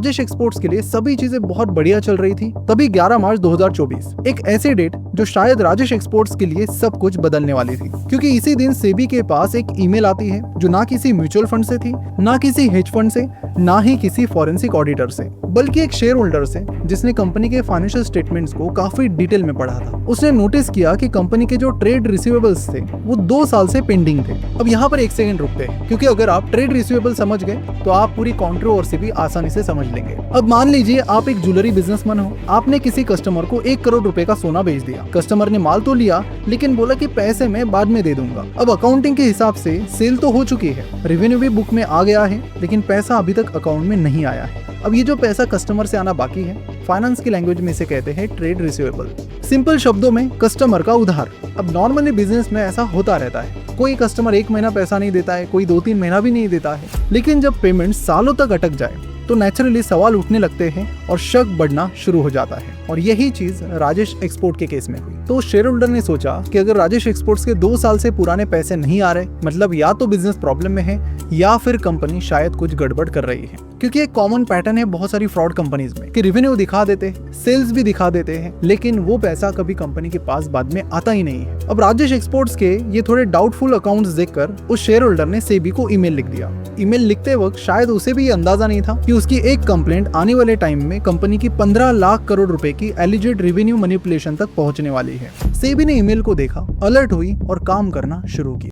Rajesh exports के लिए सभी चीजें बहुत बढ़िया चल रही थी। तभी 11 मार्च 2024, एक ऐसी डेट जो शायद राजेश एक्सपोर्ट्स के लिए सब कुछ बदलने वाली थी, क्योंकि इसी दिन सेबी के पास एक ईमेल आती है जो ना किसी म्यूचुअल फंड से थी, ना किसी हेज फंड से, ना ही किसी फॉरेंसिक ऑडिटर से, बल्कि एक शेयर होल्डर से जिसने कंपनी के फाइनेंशियल स्टेटमेंट्स को काफी डिटेल में पढ़ा था। उसने नोटिस किया कि कंपनी के जो ट्रेड रिसीवेबल्स थे वो 2 साल से पेंडिंग थे। अब यहाँ पर एक सेकंड रुकते हैं, क्योंकि अगर आप ट्रेड रिसीवेबल समझ गए तो आप पूरी कंट्रोवर्सी भी आसानी से समझ लेंगे। अब मान लीजिए आप एक ज्वेलरी बिजनेसमैन हो, आपने किसी कस्टमर को 1 करोड़ रुपए का सोना बेच दिया। कस्टमर ने माल तो लिया, लेकिन बोला कि पैसे मैं बाद में दे दूंगा। अब अकाउंटिंग के हिसाब से सेल तो हो चुकी है, रेवेन्यू भी बुक में आ गया है, लेकिन पैसा अभी तक अकाउंट में नहीं आया है। अब ये जो पैसा कस्टमर से आना बाकी है, फाइनेंस की लैंग्वेज में इसे कहते हैं ट्रेड रिसीवेबल। सिंपल शब्दों में कस्टमर का उधार। अब नॉर्मली बिजनेस में ऐसा होता रहता है, कोई कस्टमर 1 महीना पैसा नहीं देता है, कोई 2-3 महीना भी नहीं देता है, लेकिन जब पेमेंट सालों तक अटक जाए तो नेचुरली सवाल उठने लगते हैं और शक बढ़ना शुरू हो जाता है। और यही चीज राजेश एक्सपोर्ट के केस में हुई। तो शेयर होल्डर ने सोचा कि अगर राजेश एक्सपोर्ट्स के 2 साल से पुराने पैसे नहीं आ रहे, मतलब या तो बिजनेस प्रॉब्लम में है या फिर कंपनी शायद कुछ गड़बड़ कर रही है। क्योंकि एक कॉमन पैटर्न है बहुत सारी फ्रॉड कंपनीज में कि रेवेन्यू दिखा देते हैं, सेल्स भी दिखा देते हैं, लेकिन वो पैसा कभी कंपनी के पास बाद में आता ही नहीं है। अब राजेश एक्सपोर्ट्स के ये थोड़े डाउटफुल अकाउंट्स देखकर उस शेयर होल्डर ने सेबी को ईमेल लिख दिया। ईमेल लिखते वक्त शायद उसे भी ये अंदाजा नहीं था कि उसकी एक कंप्लेंट आने वाले टाइम में कंपनी की 15 लाख करोड़ रुपए की एलिजेड रेवेन्यू मैनिपुलेशन तक पहुंचने वाली है। सेबी ने ईमेल को देखा, अलर्ट हुई और काम करना शुरू किया।